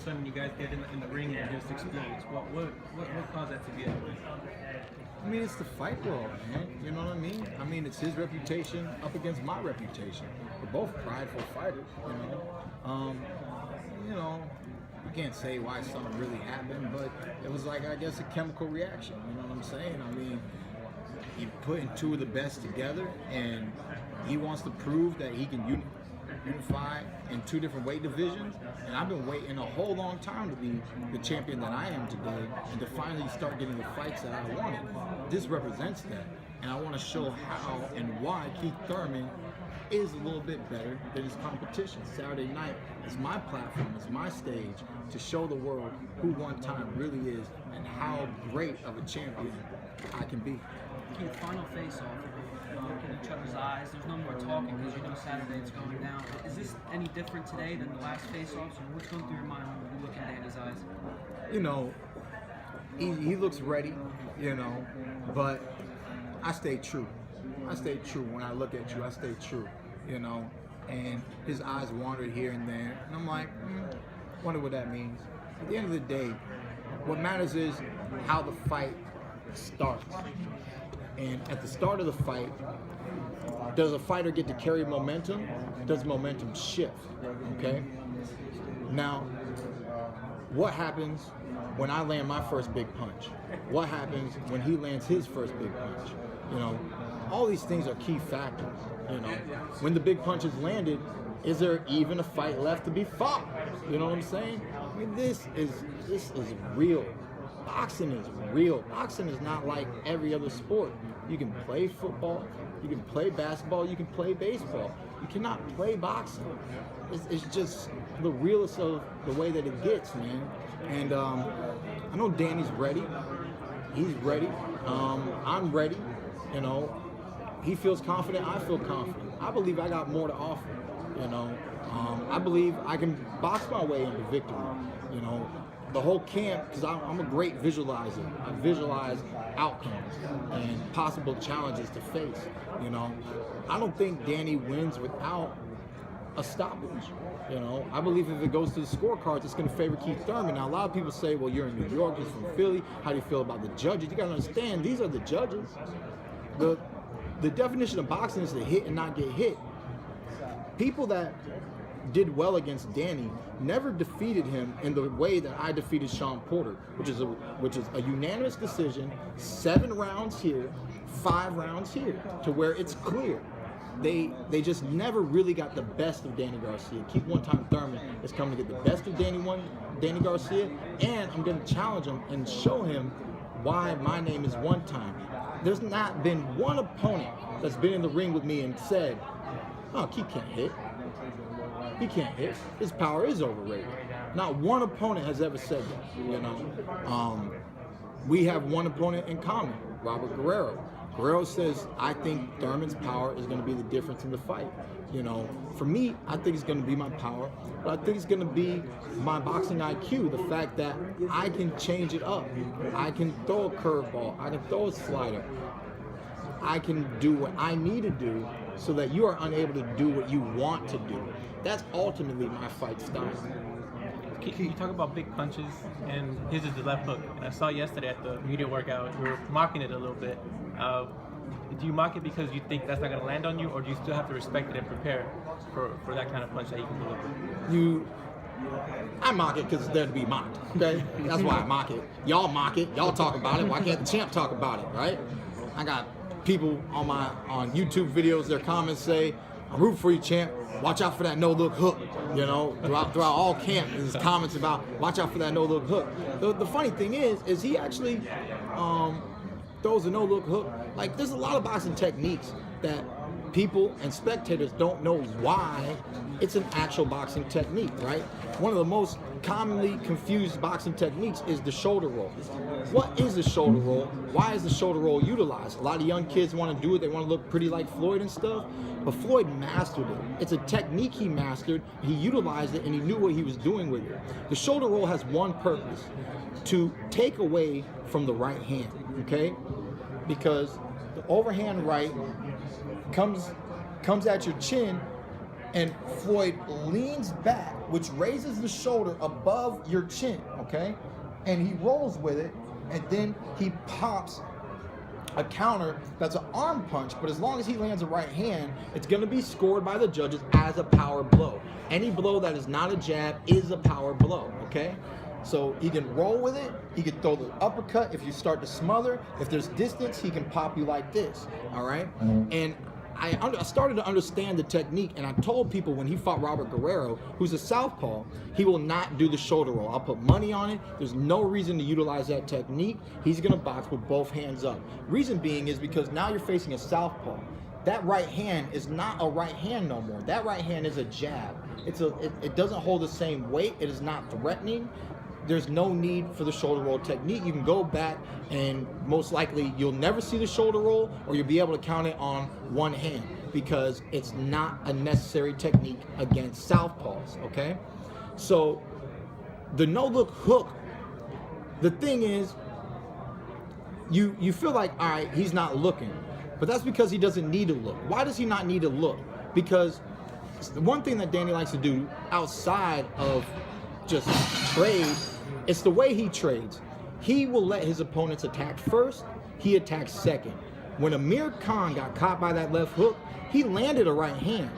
sudden you guys get in the ring and just explodes. What caused that to be that way? I mean, it's the fight world, man. You know what I mean? I mean, it's his reputation up against my reputation. We're both prideful fighters, you know, you can't say why something really happened, but it was like, I guess, a chemical reaction. You know what I'm saying? I mean, you putting two of the best together, and he wants to prove that he can unify in two different weight divisions, and I've been waiting a whole long time to be the champion that I am today, and to finally start getting the fights that I wanted. This represents that, and I want to show how and why Keith Thurman is a little bit better than his competition. Saturday night is my platform, it's my stage to show the world who One Time really is and how great of a champion I can be. Keith, final face-off. Look in each other's eyes. There's no more talking because you know Saturday it's going down. Is this any different today than the last face-offs? Or what's going through your mind when you look in Danny's eyes? You know, he looks ready, you know, but I stay true. I stay true. When I look at you, I stay true, you know, and his eyes wandered here and there, and I'm like, wonder what that means. At the end of the day, what matters is how the fight starts. And at the start of the fight, does a fighter get to carry momentum? Does momentum shift? Okay? Now, what happens when I land my first big punch? What happens when he lands his first big punch? You know, all these things are key factors. You know, when the big punch is landed, is there even a fight left to be fought? You know what I'm saying? I mean, this is real. Boxing is real. Boxing is not like every other sport. You can play football, you can play basketball, you can play baseball. You cannot play boxing. It's just the realest of the way that it gets, man. And I know Danny's ready. He's ready. I'm ready. You know, he feels confident. I feel confident. I believe I got more to offer. You know, I believe I can box my way into victory. You know, the whole camp, because I'm a great visualizer. I visualize outcomes and possible challenges to face. You know, I don't think Danny wins without a stoppage. You know, I believe if it goes to the scorecards, it's going to favor Keith Thurman. Now, a lot of people say, well, you're in New York, he's from Philly. How do you feel about the judges? You got to understand, these are the judges. The definition of boxing is to hit and not get hit. People that did well against Danny never defeated him in the way that I defeated Shawn Porter, which is a unanimous decision, 7 rounds here, 5 rounds here, to where it's clear. They just never really got the best of Danny Garcia. Keith One Time Thurman is coming to get the best of Danny Garcia, and I'm going to challenge him and show him why my name is One Time. There's not been one opponent that's been in the ring with me and said, oh, Keith can't hit. He can't hit. His power is overrated. Not one opponent has ever said that, you know. We have one opponent in common, Robert Guerrero. Guerrero says, I think Thurman's power is going to be the difference in the fight. You know, for me, I think it's going to be my power, but I think it's going to be my boxing IQ, the fact that I can change it up. I can throw a curveball. I can throw a slider. I can do what I need to do so that you are unable to do what you want to do. That's ultimately my fight style. You talk about big punches, and his is the left hook. And I saw yesterday at the media workout, you were mocking it a little bit. Do you mock it because you think that's not going to land on you, or do you still have to respect it and prepare for that kind of punch that you can deliver? I mock it because it's there to be mocked, okay? That's why I mock it. Y'all mock it. Y'all talk about it. Why can't the champ talk about it, right? I got people on YouTube videos, their comments say, I'm rooting for you, champ. Watch out for that no-look hook. You know, throughout all camp, there's comments about watch out for that no-look hook. The funny thing is he actually throws a no-look hook. Like, there's a lot of boxing techniques that people and spectators don't know why it's an actual boxing technique, right? One of the most commonly confused boxing techniques is the shoulder roll. What is the shoulder roll? Why is the shoulder roll utilized? A lot of young kids want to do it. They want to look pretty like Floyd and stuff, but Floyd mastered it. It's a technique he mastered. He utilized it, and he knew what he was doing with it. The shoulder roll has one purpose: to take away from the right hand, okay? Because the overhand right comes at your chin, and Floyd leans back, which raises the shoulder above your chin, okay? And he rolls with it, and then he pops a counter that's an arm punch, but as long as he lands a right hand, it's going to be scored by the judges as a power blow. Any blow that is not a jab is a power blow, okay? So he can roll with it, he can throw the uppercut if you start to smother. If there's distance, he can pop you like this, all right? And I started to understand the technique, and I told people when he fought Robert Guerrero, who's a southpaw, he will not do the shoulder roll. I'll put money on it. There's no reason to utilize that technique. He's going to box with both hands up. Reason being is because now you're facing a southpaw. That right hand is not a right hand no more. That right hand is a jab. It doesn't hold the same weight. It is not threatening. There's no need for the shoulder roll technique. You can go back and most likely you'll never see the shoulder roll, or you'll be able to count it on one hand because it's not a necessary technique against southpaws, okay? So the no-look hook, the thing is, you feel like, all right, he's not looking, but that's because he doesn't need to look. Why does he not need to look? Because the one thing that Danny likes to do outside of just trade, it's the way he trades. He will let his opponents attack first, he attacks second. When Amir Khan got caught by that left hook, he landed a right hand,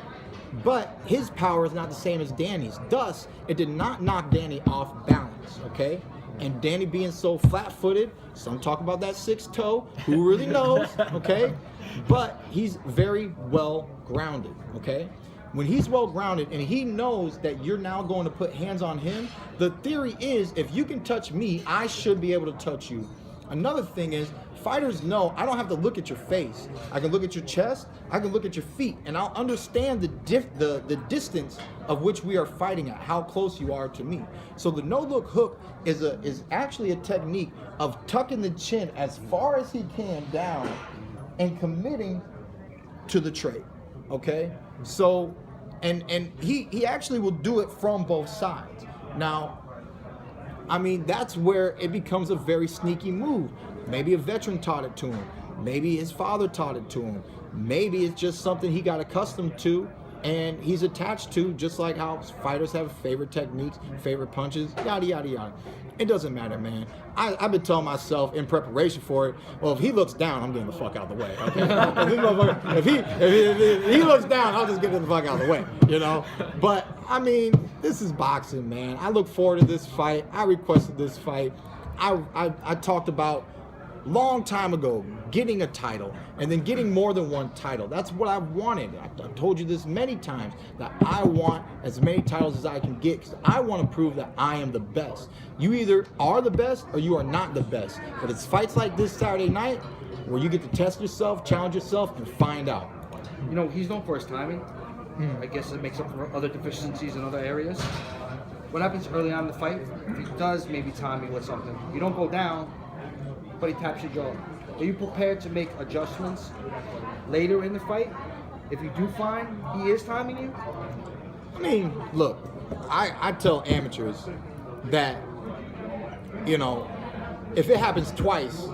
but his power is not the same as Danny's. Thus, it did not knock Danny off balance, okay? And Danny being so flat-footed, some talk about that sixth toe, who really knows, okay? But he's very well grounded, okay? When he's well grounded and he knows that you're now going to put hands on him, the theory is if you can touch me, I should be able to touch you. Another thing is, fighters know I don't have to look at your face. I can look at your chest, I can look at your feet, and I'll understand the distance of which we are fighting at, how close you are to me. So the no-look hook is actually a technique of tucking the chin as far as he can down and committing to the trade, okay? So, and he actually will do it from both sides. Now, I mean, that's where it becomes a very sneaky move. Maybe a veteran taught it to him. Maybe his father taught it to him. Maybe it's just something he got accustomed to and he's attached to, just like how fighters have favorite techniques, favorite punches, yada, yada, yada. It doesn't matter, man. I've been telling myself in preparation for it, well, if he looks down, I'm getting the fuck out of the way, okay? if he looks down, I'll just get the fuck out of the way, you know? But, I mean, this is boxing, man. I look forward to this fight. I requested this fight. I talked about long time ago getting a title and then getting more than one title. That's what I wanted. I've told you this many times, that I want as many titles as I can get because I want to prove that I am the best. You either are the best or you are not the best. But it's fights like this Saturday night where you get to test yourself, challenge yourself, and find out. You know, he's known for his timing. I guess it makes up for other deficiencies in other areas. What happens early on in the fight, if he does maybe time you with something, you don't go down, but he taps your jaw. Are you prepared to make adjustments later in the fight if you do find he is timing you? I mean, look, I tell amateurs that, you know, if it happens twice,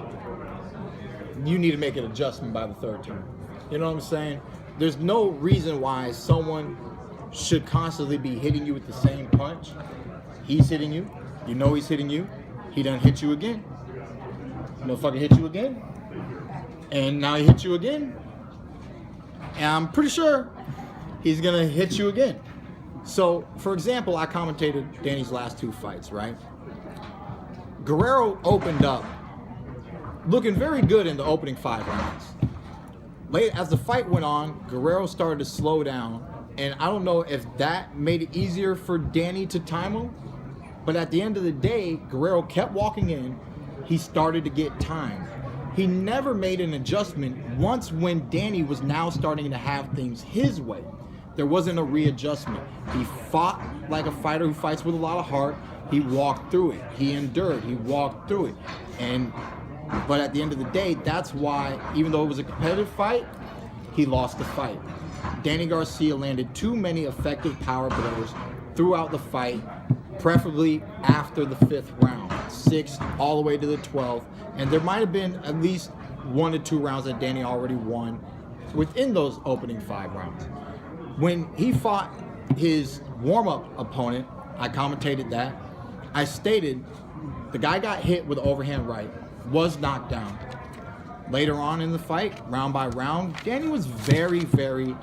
you need to make an adjustment by the third time. You know what I'm saying? There's no reason why someone should constantly be hitting you with the same punch. He's hitting you. You know he's hitting you. He done hit you again. Motherfucker hit you again. And now he hit you again. And I'm pretty sure he's going to hit you again. So, for example, I commentated Danny's last two fights, right? Guerrero opened up looking very good in the opening 5 rounds. Late as the fight went on, Guerrero started to slow down. And I don't know if that made it easier for Danny to time him. But at the end of the day, Guerrero kept walking in. He started to get timed. He never made an adjustment once when Danny was now starting to have things his way. There wasn't a readjustment. He fought like a fighter who fights with a lot of heart. He walked through it. He endured. He walked through it. But at the end of the day, that's why, even though it was a competitive fight, he lost the fight. Danny Garcia landed too many effective power blows throughout the fight, preferably after the 5th round, 6th all the way to the 12th. And there might have been at least 1 to 2 rounds that Danny already won within those opening 5 rounds. when he fought his warm-up opponent, I commentated that. I stated the guy got hit with overhand right, was knocked down. Later on in the fight, round by round, Danny was very, very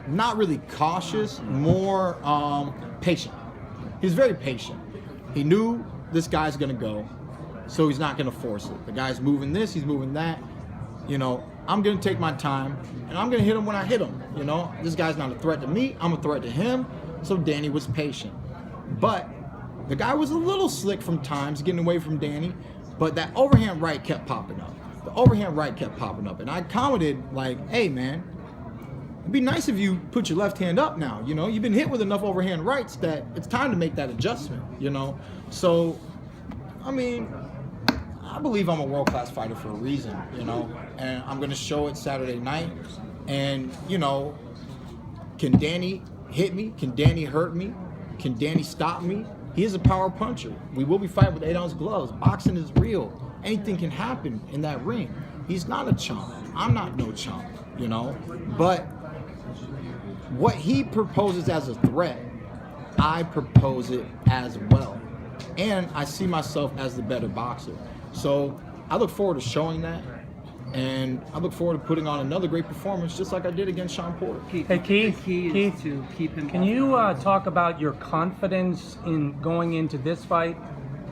not really cautious, more patient. He was very patient. He knew this guy's gonna go, so he's not gonna force it. The guy's moving this, he's moving that. You know, I'm gonna take my time, and I'm gonna hit him when I hit him. You know, this guy's not a threat to me, I'm a threat to him, so Danny was patient. But the guy was a little slick from times, getting away from Danny, but that overhand right kept popping up. The overhand right kept popping up, and I commented like, hey man, it'd be nice if you put your left hand up now. You know, you've been hit with enough overhand rights that it's time to make that adjustment, you know? So, I mean, I believe I'm a world-class fighter for a reason, you know? And I'm gonna show it Saturday night. And, you know, can Danny hit me? Can Danny hurt me? Can Danny stop me? He is a power puncher. We will be fighting with 8-ounce gloves. Boxing is real. Anything can happen in that ring. He's not a chump. I'm not no chump, you know? But what he proposes as a threat, I propose it as well. And I see myself as the better boxer. So I look forward to showing that. And I look forward to putting on another great performance just like I did against Sean Porter. Hey Keith, to keep him. Can you talk about your confidence in going into this fight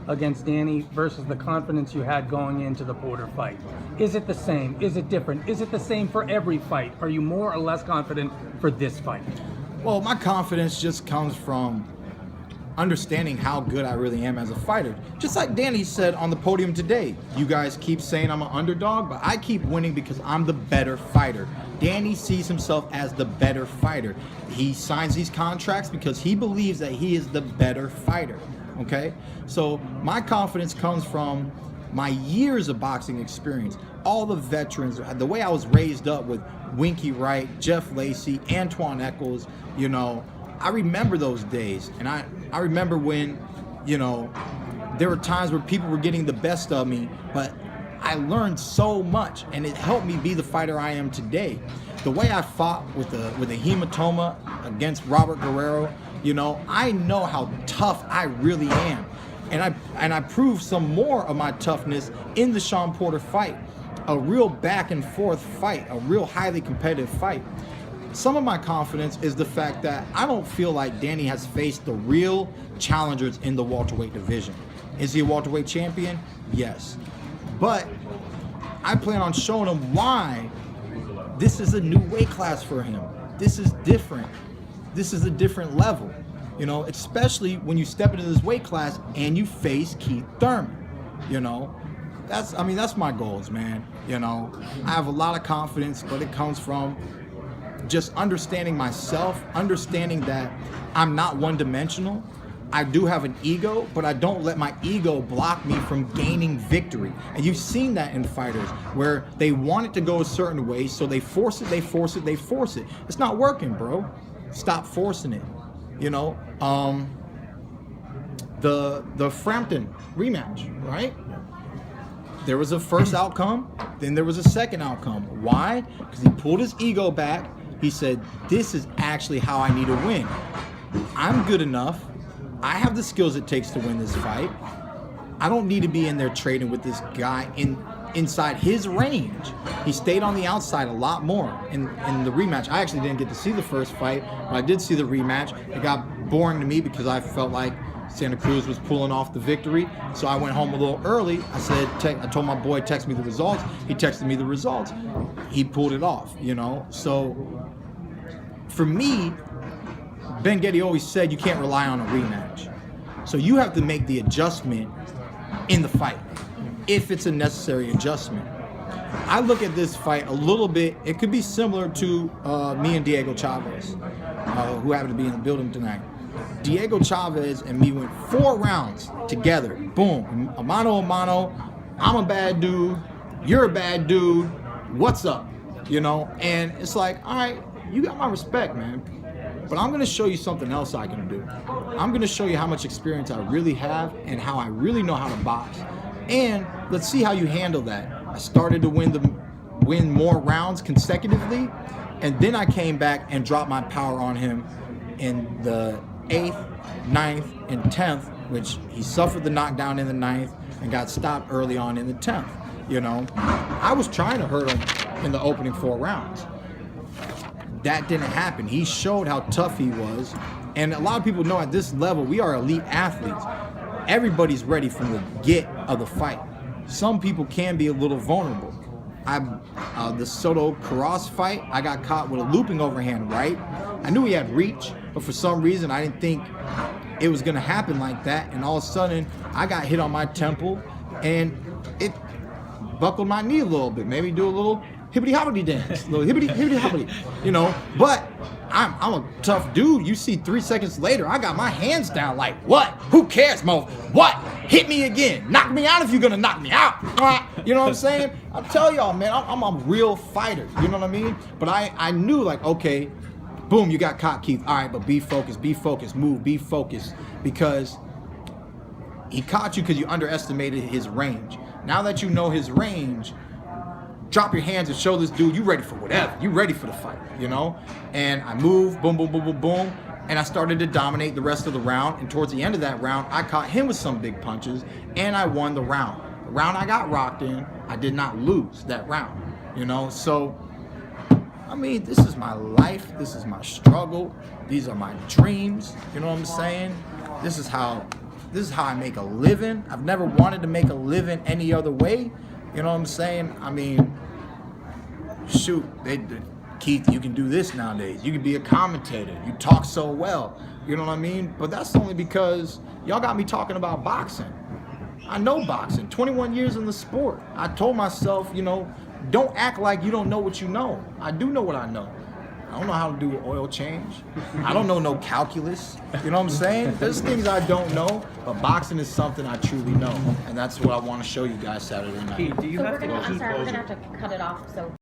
against Danny versus the confidence you had going into the Porter fight? Is it the same? Is it different? Is it the same for every fight? Are you more or less confident for this fight? Well, my confidence just comes from understanding how good I really am as a fighter. Just like Danny said on the podium today, you guys keep saying I'm an underdog, but I keep winning because I'm the better fighter. Danny sees himself as the better fighter. He signs these contracts because he believes that he is the better fighter, okay? So my confidence comes from my years of boxing experience, all the veterans, the way I was raised up with Winky Wright, Jeff Lacey, Antoine Eccles, you know, I remember those days, and I remember when, you know, there were times where people were getting the best of me, but I learned so much, and it helped me be the fighter I am today. The way I fought with a hematoma against Robert Guerrero, you know, I know how tough I really am, and I proved some more of my toughness in the Sean Porter fight, a real back and forth fight, a real highly competitive fight. Some of my confidence is the fact that I don't feel like Danny has faced the real challengers in the welterweight division. Is he a welterweight champion? Yes. But I plan on showing him why this is a new weight class for him. This is different. This is a different level. You know, especially when you step into this weight class and you face Keith Thurman. You know, that's my goals, man. You know, I have a lot of confidence, but it comes from just understanding myself, understanding that I'm not one-dimensional. I do have an ego, but I don't let my ego block me from gaining victory. And you've seen that in fighters where they want it to go a certain way, so they force it, they force it, they force it. It's not working, bro. Stop forcing it. You know, the Frampton rematch, right? There was a first outcome, then there was a second outcome. Why? Because he pulled his ego back. He said, this is actually how I need to win. I'm good enough. I have the skills it takes to win this fight. I don't need to be in there trading with this guy inside his range. He stayed on the outside a lot more in the rematch. I actually didn't get to see the first fight, but I did see the rematch. It got boring to me because I felt like Santa Cruz was pulling off the victory, so I went home a little early. I told my boy, text me the results. He texted me the results. He pulled it off, you know. So for me, Ben Getty always said you can't rely on a rematch. So you have to make the adjustment in the fight, if it's a necessary adjustment. I look at this fight a little bit, it could be similar to me and Diego Chavez, who happened to be in the building tonight. Diego Chavez and me went 4 rounds together. Boom. A mano a mano. I'm a bad dude. You're a bad dude. What's up? You know? And it's like, all right, you got my respect, man. But I'm going to show you something else I can do. I'm going to show you how much experience I really have and how I really know how to box. And let's see how you handle that. I started to win win more rounds consecutively. And then I came back and dropped my power on him in the 8th, 9th, and 10th, which he suffered the knockdown in the 9th and got stopped early on in the 10th. You know, I was trying to hurt him in the opening 4 rounds. That didn't happen. He showed how tough he was. And a lot of people know at this level, we are elite athletes. Everybody's ready from the get of the fight. Some people can be a little vulnerable. The Soto Carras fight, I got caught with a looping overhand right. I knew he had reach, but for some reason I didn't think it was gonna happen like that. And all of a sudden, I got hit on my temple and it buckled my knee a little bit. Maybe do a little hibbity-hobbity dance, a little hibbity-hobbity, you know. But I'm a tough dude. You see 3 seconds later, I got my hands down like, what? Who cares, Mo? What? Hit me again. Knock me out if you're gonna knock me out. You know what I'm saying? I tell y'all, man, I'm a real fighter. You know what I mean? But I knew, like, okay, boom, you got caught, Keith. All right, but be focused, move, be focused. Because he caught you because you underestimated his range. Now that you know his range, drop your hands and show this dude you ready for whatever. You ready for the fight, you know? And I moved, boom, boom, boom, boom, boom. And I started to dominate the rest of the round. And towards the end of that round, I caught him with some big punches and I won the round. The round I got rocked in, I did not lose that round, you know? So, I mean, this is my life. This is my struggle. These are my dreams. You know what I'm saying? This is how I make a living. I've never wanted to make a living any other way. You know what I'm saying? I mean, shoot, Keith, you can do this nowadays. You can be a commentator. You talk so well. You know what I mean? But that's only because y'all got me talking about boxing. I know boxing. 21 years in the sport. I told myself, you know, don't act like you don't know what you know. I do know what I know. I don't know how to do an oil change. I don't know no calculus. You know what I'm saying? There's things I don't know, but boxing is something I truly know, and that's what I want to show you guys Saturday night. Pete, do you So have we're to gonna, I'm keep sorry, we're those? gonna have to cut it off. So